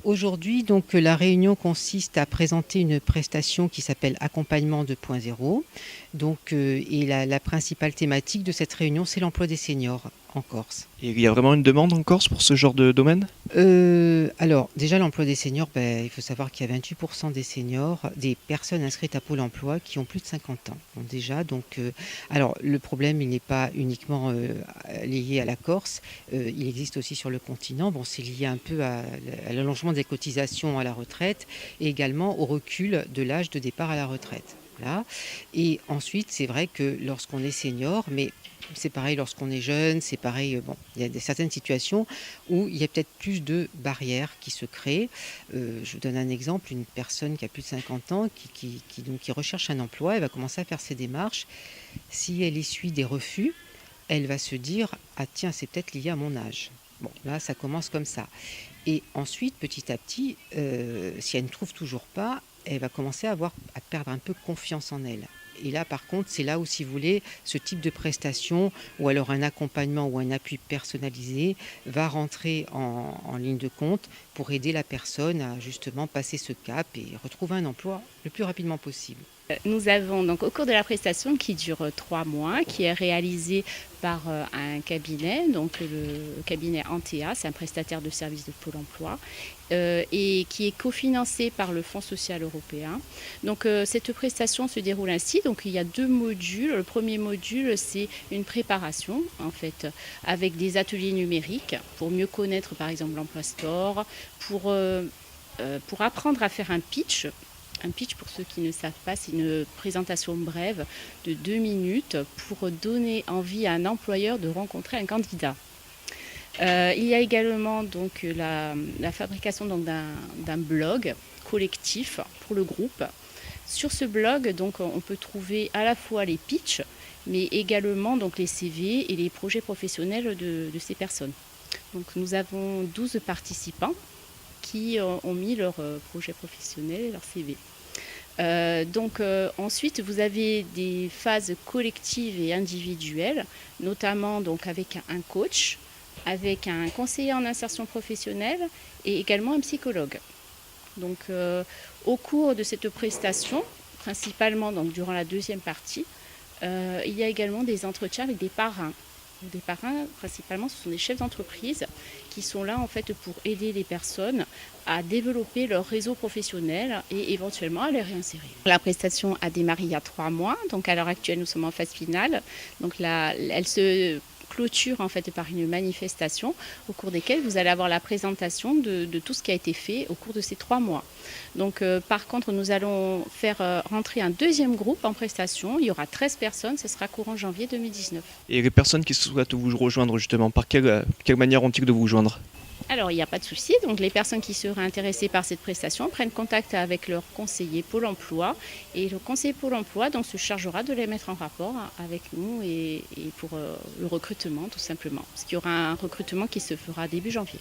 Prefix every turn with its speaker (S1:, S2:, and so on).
S1: Aujourd'hui, donc, la réunion consiste à présenter une prestation qui s'appelle Accompagnement 2.0. Donc, et la principale thématique de cette réunion, c'est l'emploi des seniors en Corse.
S2: Et il y a vraiment une demande en Corse pour ce genre de domaine?
S1: Alors, déjà, l'emploi des seniors, il faut savoir qu'il y a 28% des seniors, des personnes inscrites à Pôle emploi qui ont plus de 50 ans. Bon, déjà, donc, alors, le problème, il n'est pas uniquement lié à la Corse, il existe aussi sur le continent. Bon, c'est lié un peu à l'allongement des cotisations à la retraite et également au recul de l'âge de départ à la retraite. Voilà. Et ensuite, c'est vrai que lorsqu'on est senior, mais c'est pareil lorsqu'on est jeune, c'est pareil, bon, il y a certaines situations où il y a peut-être plus de barrières qui se créent. Je vous donne un exemple, une personne qui a plus de 50 ans, qui recherche un emploi, elle va commencer à faire ses démarches. Si elle essuie des refus, elle va se dire: ah tiens, c'est peut-être lié à mon âge. Bon, là, ça commence comme ça. Et ensuite, petit à petit, si elle ne trouve toujours pas, elle va commencer à perdre un peu confiance en elle. Et là, par contre, c'est là où, si vous voulez, ce type de prestation, ou alors un accompagnement ou un appui personnalisé, va rentrer en ligne de compte pour aider la personne à justement passer ce cap et retrouver un emploi le plus rapidement possible.
S3: Nous avons donc au cours de la prestation qui dure 3 mois, qui est réalisée par un cabinet, donc le cabinet Antea, c'est un prestataire de services de Pôle emploi, et qui est cofinancé par le Fonds social européen. Donc cette prestation se déroule ainsi, donc il y a 2 modules. Le premier module, c'est une préparation en fait, avec des ateliers numériques pour mieux connaître par exemple l'emploi store, pour apprendre à faire un pitch. Un pitch, pour ceux qui ne savent pas, c'est une présentation brève de 2 minutes pour donner envie à un employeur de rencontrer un candidat. Il y a également donc la fabrication donc, d'un blog collectif pour le groupe. Sur ce blog, donc, on peut trouver à la fois les pitchs, mais également donc, les CV et les projets professionnels de ces personnes. Donc, nous avons 12 participants qui ont mis leur projet professionnel et leur CV. Ensuite, vous avez des phases collectives et individuelles, notamment donc, avec un coach, avec un conseiller en insertion professionnelle et également un psychologue. Donc, au cours de cette prestation, principalement donc, durant la deuxième partie, il y a également des entretiens avec des parrains. Des parrains, principalement, ce sont des chefs d'entreprise qui sont là en fait pour aider les personnes à développer leur réseau professionnel et éventuellement à les réinsérer. La prestation a démarré il y a 3 mois, donc à l'heure actuelle nous sommes en phase finale. Donc là, elle se clôture en fait par une manifestation au cours desquelles vous allez avoir la présentation de tout ce qui a été fait au cours de ces 3 mois. Donc par contre, nous allons faire rentrer un deuxième groupe en prestation. Il y aura 13 personnes, ce sera courant janvier 2019.
S2: Et les personnes qui souhaitent vous rejoindre justement, par quelle manière ont-ils de vous joindre?
S3: Alors, il n'y a pas de souci. Donc, les personnes qui seraient intéressées par cette prestation prennent contact avec leur conseiller Pôle emploi. Et le conseiller Pôle emploi donc, se chargera de les mettre en rapport avec nous et pour le recrutement, tout simplement. Parce qu'il y aura un recrutement qui se fera début janvier.